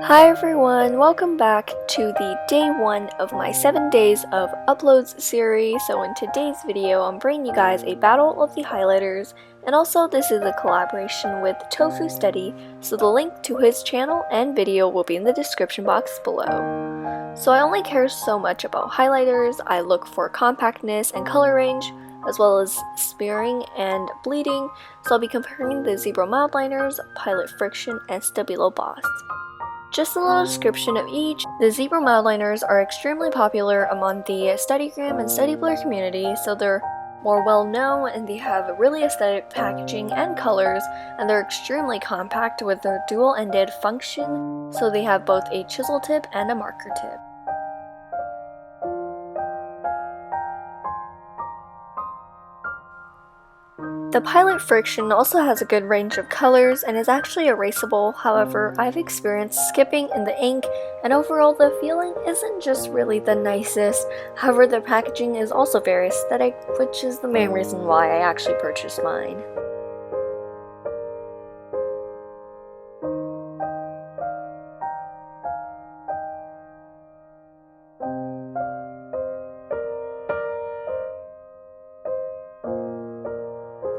Hi everyone, welcome back to the day 1 of my 7 days of uploads series. So in today's video, I'm bringing you guys a battle of the highlighters, and also this is a collaboration with Tofu Study, so the link to his channel and video will be in the description box below. So I only care so much about highlighters. I look for compactness and color range, as well as smearing and bleeding, so I'll be comparing the Zebra Mildliners, Pilot Frixion, and Stabilo Boss. Just a little description of each. The Zebra Mildliners are extremely popular among the Studygram and Study Blur community, so they're more well known and they have really aesthetic packaging and colors, and they're extremely compact with their dual-ended function, so they have both a chisel tip and a marker tip. The Pilot Frixion also has a good range of colors and is actually erasable. However, I've experienced skipping in the ink, and overall the feeling isn't just really the nicest. However, the packaging is also very aesthetic, which is the main reason why I actually purchased mine.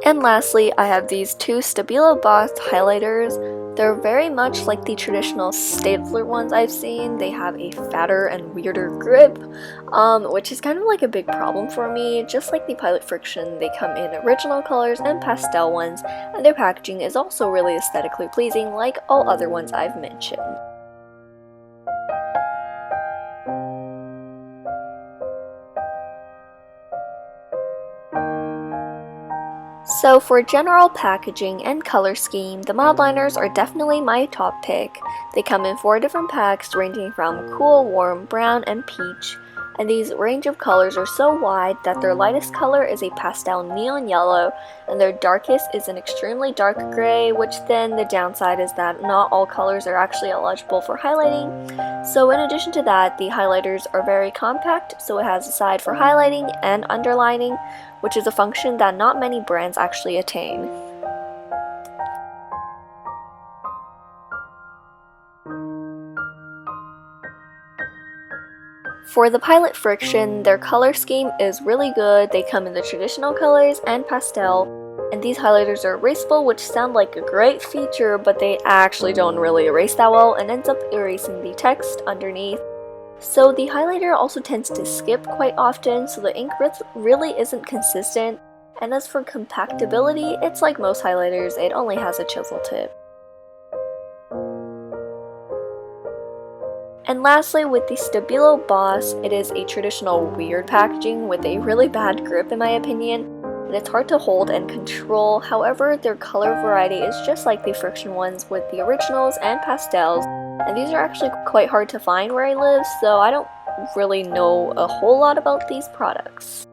And lastly, I have these two Stabilo Boss highlighters. They're very much like the traditional Staedtler ones I've seen. They have a fatter and weirder grip, which is kind of like a big problem for me. Just like the Pilot Frixion, they come in original colors and pastel ones, and their packaging is also really aesthetically pleasing like all other ones I've mentioned. So for general packaging and color scheme, the Mildliners are definitely my top pick. They come in 4 different packs ranging from cool, warm, brown, and peach, and these range of colors are so wide that their lightest color is a pastel neon yellow, and their darkest is an extremely dark gray, which then the downside is that not all colors are actually eligible for highlighting. So in addition to that, the highlighters are very compact, so it has a side for highlighting and underlining, which is a function that not many brands actually attain. For the Pilot Frixion, their color scheme is really good. They come in the traditional colors and pastel, and these highlighters are erasable, which sound like a great feature, but they actually don't really erase that well and ends up erasing the text underneath. So the highlighter also tends to skip quite often, so the ink really isn't consistent. And as for compactability, it's like most highlighters, it only has a chisel tip. And lastly, with the Stabilo Boss, it is a traditional weird packaging with a really bad grip in my opinion, and it's hard to hold and control. However, their color variety is just like the Frixion ones with the originals and pastels, and these are actually quite hard to find where I live, so I don't really know a whole lot about these products.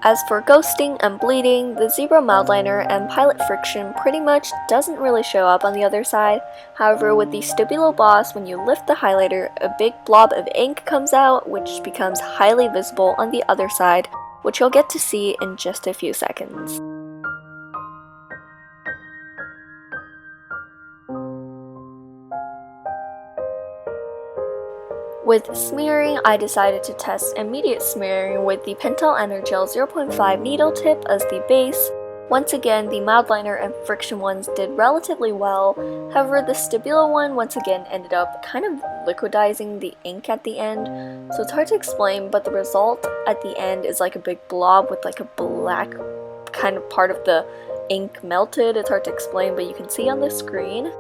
As for ghosting and bleeding, the Zebra Mildliner and Pilot Frixion pretty much doesn't really show up on the other side. However, with the Stabilo Boss, when you lift the highlighter, a big blob of ink comes out, which becomes highly visible on the other side, which you'll get to see in just a few seconds. With smearing, I decided to test immediate smearing with the Pentel Energel 0.5 needle tip as the base. Once again, the Mildliner and Frixion ones did relatively well. However, the Stabilo one once again ended up kind of liquidizing the ink at the end, so it's hard to explain, but the result at the end is like a big blob with like a black kind of part of the ink melted. It's hard to explain, but you can see on the screen.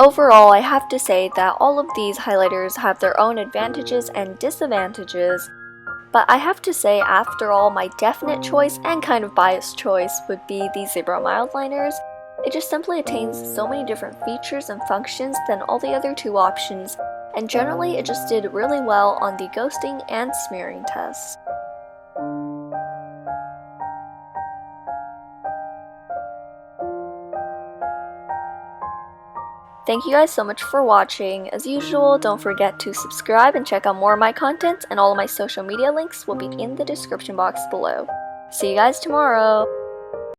Overall, I have to say that all of these highlighters have their own advantages and disadvantages, but I have to say, after all, my definite choice and kind of biased choice would be the Zebra Mildliners. It just simply attains so many different features and functions than all the other two options, and generally it just did really well on the ghosting and smearing tests. Thank you guys so much for watching. As usual, don't forget to subscribe and check out more of my content, and all of my social media links will be in the description box below. See you guys tomorrow!